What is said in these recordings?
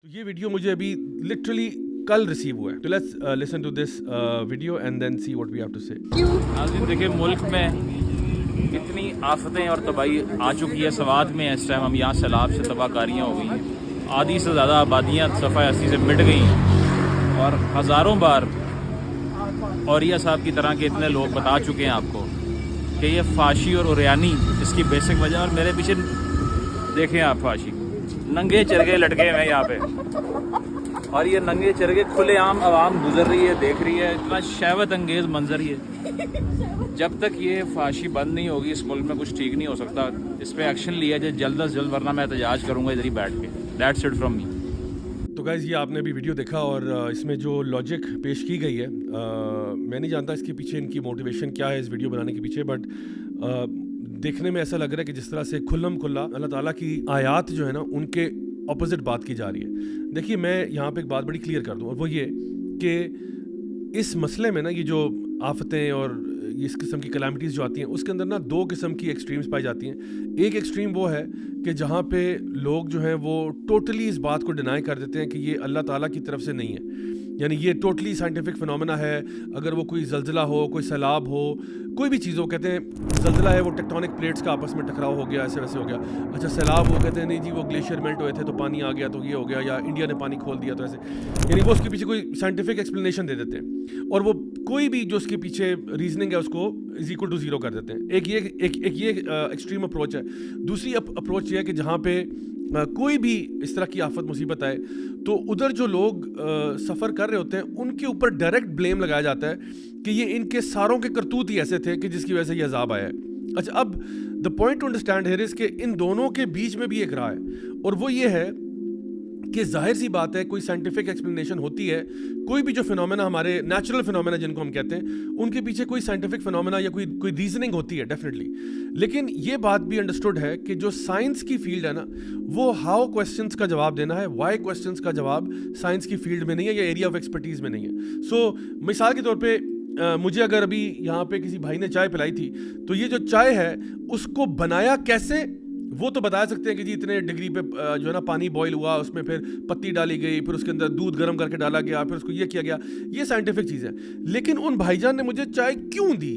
تو یہ ویڈیو مجھے ابھی لٹرلی کل ریسیو ہوا ہے. تو let's listen to this video and then see what we have to say. ناظرین دیکھیں ملک میں کتنی آفتیں اور تباہی آ چکی ہے. سوات میں اس ٹائم ہم یہاں سیلاب سے تباہ کاریاں ہو گئی ہیں. آدھی سے زیادہ آبادیاں صفحہ ہستی سے مٹ گئی ہیں اور ہزاروں بار اوریہ صاحب کی طرح کے اتنے لوگ بتا چکے ہیں آپ کو کہ یہ فحاشی اور اوریانی اس کی بیسک وجہ. اور میرے پیچھے دیکھیں آپ فحاشی ننگے چرگے لٹکے ہوئے یہاں پہ, اور یہ ننگے چرگے کھلے عام عوام گزر رہی ہے, دیکھ رہی ہے. اتنا شہوت انگیز منظر یہ. جب تک یہ فحاشی بند نہیں ہوگی اس ملک میں کچھ ٹھیک نہیں ہو سکتا. اس پہ ایکشن لیا جائے جلد از جلد, ورنہ میں احتجاج کروں گا ادھر ہی بیٹھ کے. That's it from me. تو گائز یہ آپ نے بھی ویڈیو دیکھا اور اس میں جو لاجک پیش کی گئی ہے, میں نہیں جانتا اس کے پیچھے ان کی موٹیویشن کیا ہے اس ویڈیو بنانے کے پیچھے, بٹ دیکھنے میں ایسا لگ رہا ہے کہ جس طرح سے کھلم کھلا اللہ تعالیٰ کی آیات جو ہے نا ان کے اپوزٹ بات کی جا رہی ہے. دیکھیے میں یہاں پہ ایک بات بڑی کلیئر کر دوں, اور وہ یہ کہ اس مسئلے میں نا یہ جو آفتیں اور اس قسم کی کلیمٹیز جو آتی ہیں اس کے اندر نا دو قسم کی ایکسٹریمز پائی جاتی ہیں. ایک ایکسٹریم وہ ہے کہ جہاں پہ لوگ جو ہیں وہ ٹوٹلی اس بات کو ڈینائی کر دیتے ہیں کہ یہ اللہ تعالیٰ کی طرف سے نہیں ہے, یعنی یہ ٹوٹلی سائنٹیفک فنومینا ہے. اگر وہ کوئی زلزلہ ہو, کوئی سیلاب ہو, کوئی بھی چیز ہو, کہتے ہیں زلزلہ ہے وہ ٹیکٹونک پلیٹس کا آپس میں ٹکراؤ ہو گیا, ایسے ویسے ہو گیا. اچھا سیلاب ہو, کہتے ہیں نہیں جی وہ گلیشیئر میلٹ ہوئے تھے تو پانی آ گیا تو یہ ہو گیا, یا انڈیا نے پانی کھول دیا تو ایسے, یعنی وہ اس کے پیچھے کوئی سائنٹیفک ایکسپلینیشن دے دیتے ہیں, اور وہ کوئی بھی جو اس کے پیچھے ریزننگ ہے اس کو از اکول ٹو زیرو کر دیتے ہیں. ایک یہ ایکسٹریم اپروچ ہے. دوسری اپروچ یہ ہے کہ جہاں پہ کوئی بھی اس طرح کی آفت مصیبت آئے تو ادھر جو لوگ سفر کر رہے ہوتے ہیں ان کے اوپر ڈائریکٹ بلیم لگایا جاتا ہے کہ یہ ان کے ساروں کے کرتوت ہی ایسے تھے کہ جس کی وجہ سے یہ عذاب آیا ہے. اچھا اب the point to understand here is کہ ان دونوں کے بیچ میں بھی ایک راہ ہے, اور وہ یہ ہے کہ ظاہر سی بات ہے کوئی سائنٹیفک ایکسپلینیشن ہوتی ہے. کوئی بھی جو فنومینا ہمارے نیچرل فنومینا جن کو ہم کہتے ہیں ان کے پیچھے کوئی سائنٹیفک فنومینا یا کوئی ریزننگ ہوتی ہے ڈیفینیٹلی. لیکن یہ بات بھی انڈرسٹوڈ ہے کہ جو سائنس کی فیلڈ ہے نا وہ ہاؤ کویسچنس کا جواب دینا ہے, وائی کویسچنس کا جواب سائنس کی فیلڈ میں نہیں ہے یا ایریا آف ایکسپرٹیز میں نہیں ہے. سو مثال کے طور پہ مجھے اگر ابھی یہاں پہ کسی بھائی نے چائے پلائی تھی تو یہ جو چائے ہے اس کو بنایا کیسے وہ تو بتا سکتے ہیں کہ جی اتنے ڈگری پہ جو ہے نا پانی بوائل ہوا, اس میں پھر پتی ڈالی گئی, پھر اس کے اندر دودھ گرم کر کے ڈالا گیا, پھر اس کو یہ کیا گیا, یہ سائنٹیفک چیز ہے. لیکن ان بھائی جان نے مجھے چائے کیوں دی,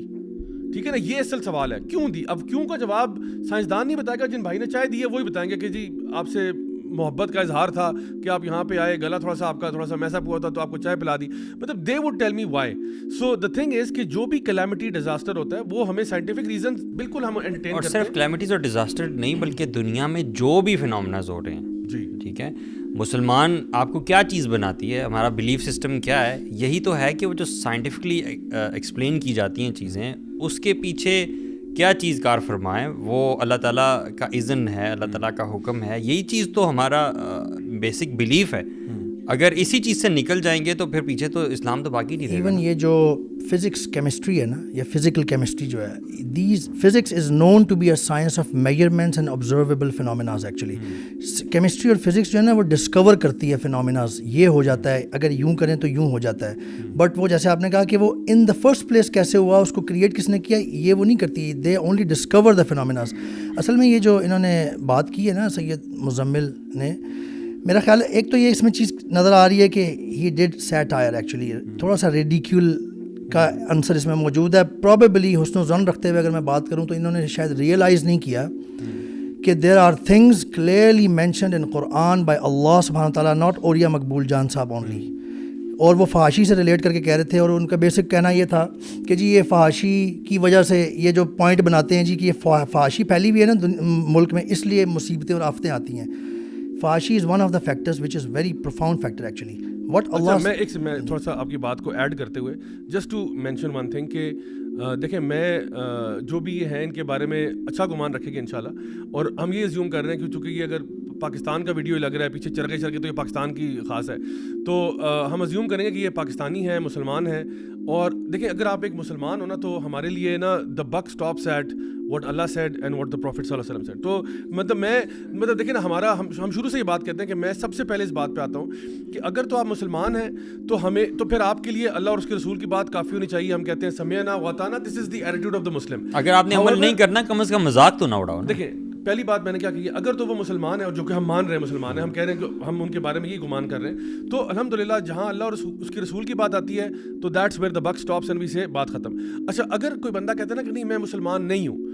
ٹھیک ہے نا, یہ اصل سوال ہے کیوں دی. اب کیوں کا جواب سائنسدان نہیں بتائے گا, جن بھائی نے چائے دی ہے وہی بتائیں گے کہ جی آپ سے محبت کا اظہار تھا کہ آپ یہاں پہ آئے, گلا تھوڑا سا آپ کا تھوڑا سا میس اپ ہوا تھا تو آپ کو چائے پلا دی. مطلب they would tell me why. So the thing is کہ جو بھی کلیمٹی ڈیزاسٹر ہوتا ہے وہ ہمیں سائنٹیفک ریزن بالکل ہم انٹرٹین کرتے ہیں. اور صرف کلیمٹیز اور ڈیزاسٹر نہیں بلکہ دنیا میں جو بھی فینومیناز ہو رہے ہیں جی ٹھیک ہے, مسلمان آپ کو کیا چیز بناتی ہے, ہمارا بلیف سسٹم کیا ہے, یہی تو ہے کہ وہ جو سائنٹیفکلی ایکسپلین کی جاتی ہیں چیزیں اس کے پیچھے کیا چیز کار فرمائے, وہ اللہ تعالیٰ کا اذن ہے, اللہ تعالیٰ کا حکم ہے. یہی چیز تو ہمارا بیسک بلیف ہے. اگر اسی چیز سے نکل جائیں گے تو پھر پیچھے تو اسلام تو باقی نہیں رہے گا. ایون یہ جو فزکس کیمسٹری ہے نا یا فزیکل کیمسٹری جو ہے, these physics is known to be a science of measurements and observable phenomenas. Actually chemistry اور فزکس جو ہے نا وہ ڈسکور کرتی ہے فینومیناز, یہ ہو جاتا ہے اگر یوں کریں تو یوں ہو جاتا ہے. بٹ وہ جیسے آپ نے کہا کہ وہ ان دا فرسٹ پلیس کیسے ہوا, اس کو کریٹ کس نے کیا, یہ وہ نہیں کرتی. They only discover the فینومیناز. اصل میں یہ جو انہوں نے بات کی ہے نا سید مزمل نے, میرا خیال ہے ایک تو یہ اس میں چیز نظر آ رہی ہے کہ ہی ڈیڈ سیٹائر. ایکچولی تھوڑا سا ریڈیکیول کا عنصر اس میں موجود ہے. پرابیبلی حسن و ظن رکھتے ہوئے اگر میں بات کروں تو انہوں نے شاید ریئلائز نہیں کیا کہ there are things clearly mentioned in Quran by Allah سبحانہ تعالیٰ, ناٹ اوریہ مقبول جان صاحب اونلی. اور وہ فحاشی سے ریلیٹ کر کے کہہ رہے تھے, اور ان کا بیسک کہنا یہ تھا کہ جی یہ فحاشی کی وجہ سے یہ جو پوائنٹ بناتے ہیں جی کہ یہ فحاشی پھیلی ہوئی ہے نا ملک میں, اس لیے مصیبتیں اور آفتیں آتی ہیں. فحاشی is one of the factors which is very profound factor actually. What Allah میں تھوڑا سا آپ کی بات کو ایڈ کرتے ہوئے just to mention one thing کہ دیکھیں میں جو بھی یہ ہیں ان کے بارے میں اچھا گمان رکھیں گے انشاءاللہ, اور ہم یہ زیوم کر رہے ہیں کہ چونکہ یہ اگر پاکستان کا ویڈیو لگ رہا ہے پیچھے چرگے تو یہ پاکستان کی خاص ہے, تو ہم ازیوم کریں گے کہ یہ پاکستانی ہے, مسلمان ہے. اور دیکھیں اگر آپ ایک مسلمان ہو نا تو ہمارے لیے نا the book stops at what Allah said and what the prophet صلی اللہ علیہ وسلم سیڈ. تو مطلب دیکھیں نا ہمارا ہم شروع سے یہ بات کہتے ہیں کہ میں سب سے پہلے اس بات پہ آتا ہوں کہ اگر تو آپ مسلمان ہیں تو پھر آپ کے لیے اللہ اور اس کے رسول کی بات کافی ہونی چاہیے. ہم کہتے ہیں سمعنا واطعنا, دس از دی ایٹیٹیوڈ آف دا مسلم. اگر آپ نے عمل نہیں کرنا کم از کم مذاق تو نہ اڑاؤ. دیکھیں پہلی بات میں نے کیا کی ہے, اگر تو وہ مسلمان ہے اور جو کہ ہم مان رہے ہیں مسلمان ہیں, ہم کہہ رہے ہیں کہ ہم ان کے بارے میں یہ گمان کر رہے ہیں, تو الحمدللہ جہاں اللہ اور اس کے رسول کی بات آتی ہے تو that's where the book stops and we say بات ختم. اچھا اگر کوئی بندہ کہتا ہے نا کہ نہیں میں مسلمان نہیں ہوں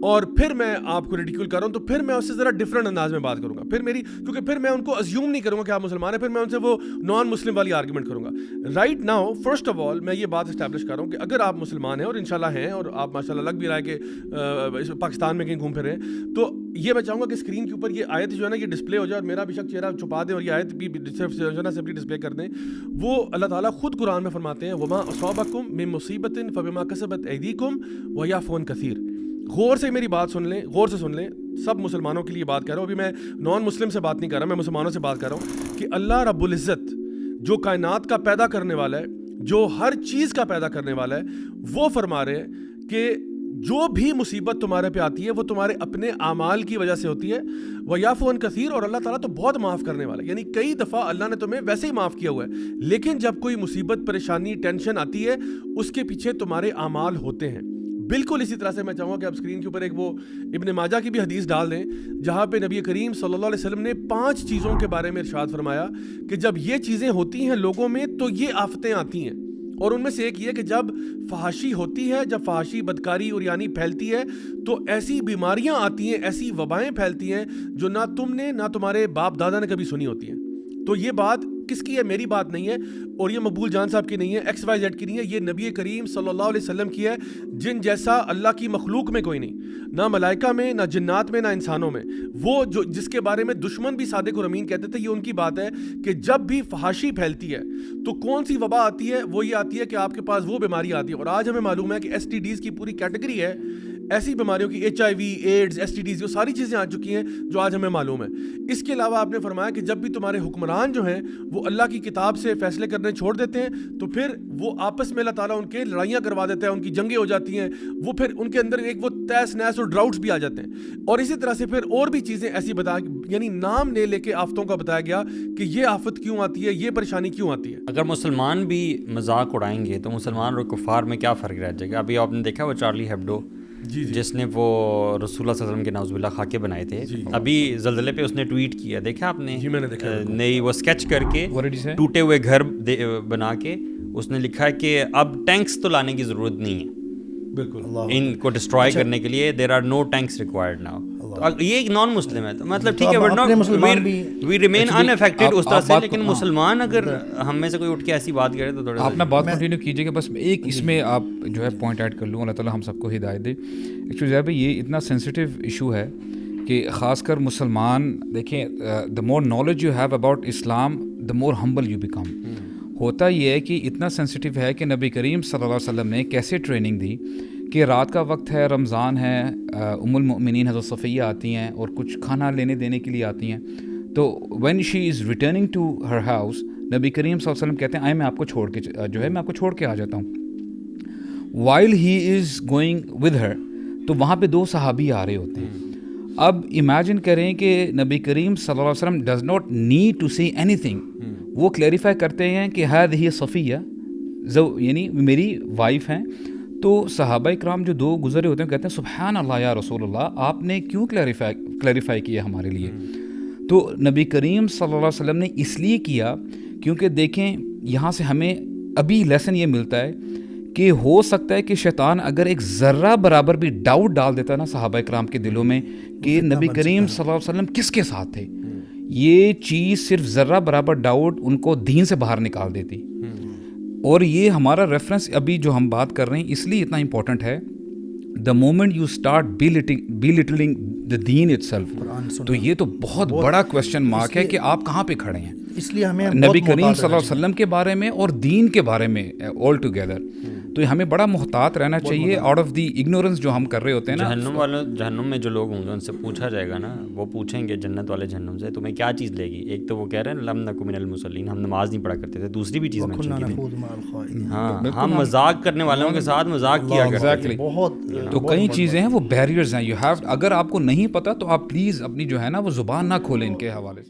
اور پھر میں آپ کو ریڈیکول کر رہا ہوں, تو پھر میں اس سے ذرا ڈفرینٹ انداز میں بات کروں گا, کیونکہ پھر میں ان کو ازیوم نہیں کروں گا کہ آپ مسلمان ہیں, پھر میں ان سے وہ نان مسلم والی آرگومنٹ کروں گا. Right now first of all میں یہ بات اسٹیبلش کر رہا ہوں کہ اگر آپ مسلمان ہیں اور انشاءاللہ ہیں اور آپ ماشاءاللہ لگ بھی رہا ہے کہ پاکستان میں کہیں گھوم پھر رہے ہیں, تو یہ میں چاہوں گا کہ اسکرین کے اوپر یہ آیت جو ہے نا یہ ڈسپلے ہو جائے اور میرا بے شک چہرہ چھپا دیں اور یہ آیت بھی سمپلی ڈسپلے کر دیں. وہ اللہ تعالیٰ خود قرآن میں فرماتے ہیں وما اصابکم من مصیبت فبما کسبت ایدیکم ویعفو عن کثیر. غور سے میری بات سن لیں, غور سے سن لیں, سب مسلمانوں کے لیے بات کر رہا ہوں, ابھی میں نان مسلم سے بات نہیں کر رہا, میں مسلمانوں سے بات کر رہا ہوں کہ اللہ رب العزت جو کائنات کا پیدا کرنے والا ہے, جو ہر چیز کا پیدا کرنے والا ہے, وہ فرما رہے ہیں کہ جو بھی مصیبت تمہارے پہ آتی ہے وہ تمہارے اپنے اعمال کی وجہ سے ہوتی ہے. وَيَعْفُو عَنْ كَثِيرٌ, اور اللہ تعالیٰ تو بہت معاف کرنے والا ہے, یعنی کئی دفعہ اللہ نے تمہیں ویسے ہی معاف کیا ہوا ہے, لیکن جب کوئی مصیبت پریشانی ٹینشن آتی ہے اس کے پیچھے تمہارے اعمال ہوتے ہیں. بالکل اسی طرح سے میں چاہوں گا کہ آپ اسکرین کے اوپر ایک وہ ابن ماجہ کی بھی حدیث ڈال دیں جہاں پہ نبی کریم صلی اللہ علیہ وسلم نے 5 چیزوں کے بارے میں ارشاد فرمایا کہ جب یہ چیزیں ہوتی ہیں لوگوں میں تو یہ آفتیں آتی ہیں, اور ان میں سے ایک یہ کہ جب فحاشی ہوتی ہے, جب فحاشی بدکاری عریانی پھیلتی ہے تو ایسی بیماریاں آتی ہیں, ایسی وبائیں پھیلتی ہیں جو نہ تم نے نہ تمہارے باپ دادا نے کبھی سنی ہوتی ہیں. تو یہ بات کس کی ہے؟ میری بات نہیں ہے اور یہ مقبول جان صاحب کی نہیں ہے, ایکس وائی زیڈ کی نہیں ہے, یہ نبی کریم صلی اللہ علیہ وسلم کی ہے, جن جیسا اللہ کی مخلوق میں کوئی نہیں, نہ ملائکہ میں, نہ جنات میں, نہ انسانوں میں. وہ جو جس کے بارے میں دشمن بھی صادق اور امین کہتے تھے, یہ ان کی بات ہے کہ جب بھی فحاشی پھیلتی ہے تو کون سی وبا آتی ہے؟ وہ یہ آتی ہے کہ آپ کے پاس وہ بیماری آتی ہے. اور آج ہمیں معلوم ہے کہ ایس ٹی ڈیز کی پوری کیٹیگری ہے ایسی بیماریوں کی, H I V, AIDS, S T Ds, یہ ساری چیزیں آ چکی ہیں جو آج ہمیں معلوم ہے. اس کے علاوہ آپ نے فرمایا کہ جب بھی تمہارے حکمران جو ہیں وہ اللہ کی کتاب سے فیصلے کرنے چھوڑ دیتے ہیں تو پھر وہ آپس میں اللہ تعالیٰ ان کے لڑائیاں کروا دیتا ہے, ان کی جنگیں ہو جاتی ہیں, وہ پھر ان کے اندر ایک وہ تیس نیس اور ڈراؤٹس بھی آ جاتے ہیں. اور اسی طرح سے پھر اور بھی چیزیں ایسی یعنی نام لے کے آفتوں کا بتایا گیا کہ یہ آفت کیوں آتی ہے, یہ پریشانی کیوں آتی ہے. اگر مسلمان بھی مذاق اڑائیں گے تو مسلمان اور کفار میں کیا فرق رہ جائے گا؟ ابھی آپ نے دیکھا وہ چارلی ہیبڈو جس نے وہ رسول اللہ صلی اللہ علیہ وسلم کے نعوذ باللہ خاکے بنائے تھے, ابھی زلزلے پہ اس نے ٹویٹ کیا, دیکھا آپ نے؟ میں نے دیکھا. نہیں, وہ اسکیچ کر کے ٹوٹے ہوئے گھر بنا کے اس نے لکھا ہے کہ اب ٹینکس تو لانے کی ضرورت نہیں ہے, بالکل ان کو ڈسٹرائے کرنے کے لیے there are no tanks required now. یہ ایک نان مسلم ہے, مطلب ٹھیک ہے وی ریمین ان افیکٹڈ اس طرح سے, لیکن مسلمان اگر ہم میں سے کوئی اٹھ کے ایسی بات کرے تو تھوڑا آپ نا بات کنٹینیو کیجیے گا. بس ایک اس میں آپ جو ہے پوائنٹ ایڈ کر لوں, اللہ تعالیٰ ہم سب کو ہدایت دے. ایکچولی ضیاء بھائی یہ اتنا سینسٹیو ایشو ہے کہ خاص کر مسلمان دیکھیں, the more knowledge you have about Islam the more humble you become. ہوتا یہ ہے کہ اتنا سینسٹیو ہے کہ نبی کریم صلی اللہ علیہ وسلم نے کیسے ٹریننگ دی کہ رات کا وقت ہے, رمضان ہے, ام المؤمنین حضرت صفیہ آتی ہیں اور کچھ کھانا لینے دینے کے لیے آتی ہیں, تو when she is returning to her house نبی کریم صلی اللہ علیہ وسلم کہتے ہیں آئے میں آپ کو چھوڑ کے جو ہے میں آپ کو چھوڑ کے آ جاتا ہوں. While he is going with her, تو وہاں پہ 2 صحابی آ رہے ہوتے ہیں. اب امیجن کریں کہ نبی کریم صلی اللہ علیہ وسلم does not need to see anything, وہ کلیریفائی کرتے ہیں کہ ہذہ صفیہ, یعنی میری وائف ہیں. تو صحابہ اکرام جو 2 گزرے ہوتے ہیں کہتے ہیں سبحان اللہ یا رسول اللہ, آپ نے کیوں کلیریفائی کیا ہمارے لیے؟ تو نبی کریم صلی اللہ علیہ وسلم نے اس لیے کیا کیونکہ دیکھیں یہاں سے ہمیں ابھی لیسن یہ ملتا ہے کہ ہو سکتا ہے کہ شیطان اگر ایک ذرہ برابر بھی ڈاؤٹ ڈال دیتا نا صحابہ اکرام کے دلوں میں کہ نبی کریم صلی اللہ علیہ وسلم کس کے ساتھ تھے, یہ چیز صرف ذرہ برابر ڈاؤٹ ان کو دین سے باہر نکال دیتی. اور یہ ہمارا ریفرنس ابھی جو ہم بات کر رہے ہیں اس لیے اتنا امپورٹنٹ ہے, the moment you start belittling the دین اٹ سیلف, تو یہ تو بہت بڑا کوشچن مارک ہے کہ آپ کہاں پہ کھڑے ہیں. اس لیے ہمیں نبی کریم صلی اللہ علیہ وسلم کے بارے میں اور دین کے بارے میں آل ٹوگیدر, تو ہمیں بڑا محتاط رہنا چاہیے آؤٹ آف دی اگنورنس جو ہم کر رہے ہوتے ہیں نا. جہنم میں جو لوگ ہوں گے ان سے پوچھا جائے گا نا, وہ پوچھیں گے جنت والے جہنم سے تمہیں کیا چیز لے گی. ایک تو وہ کہہ رہے ہیں لم نکو من المصلین, ہم نماز نہیں پڑھا کرتے تھے, دوسری بھی چیز ہاں ہم مذاق کرنے والوں کے ساتھ مذاق کیا کرتے ہیں. تو کئی چیزیں ہیں وہ بیریئرز ہیں, یو ہیو, اگر آپ کو نہیں پتہ تو آپ پلیز اپنی جو ہے نا وہ زبان نہ کھولیں ان کے حوالے سے.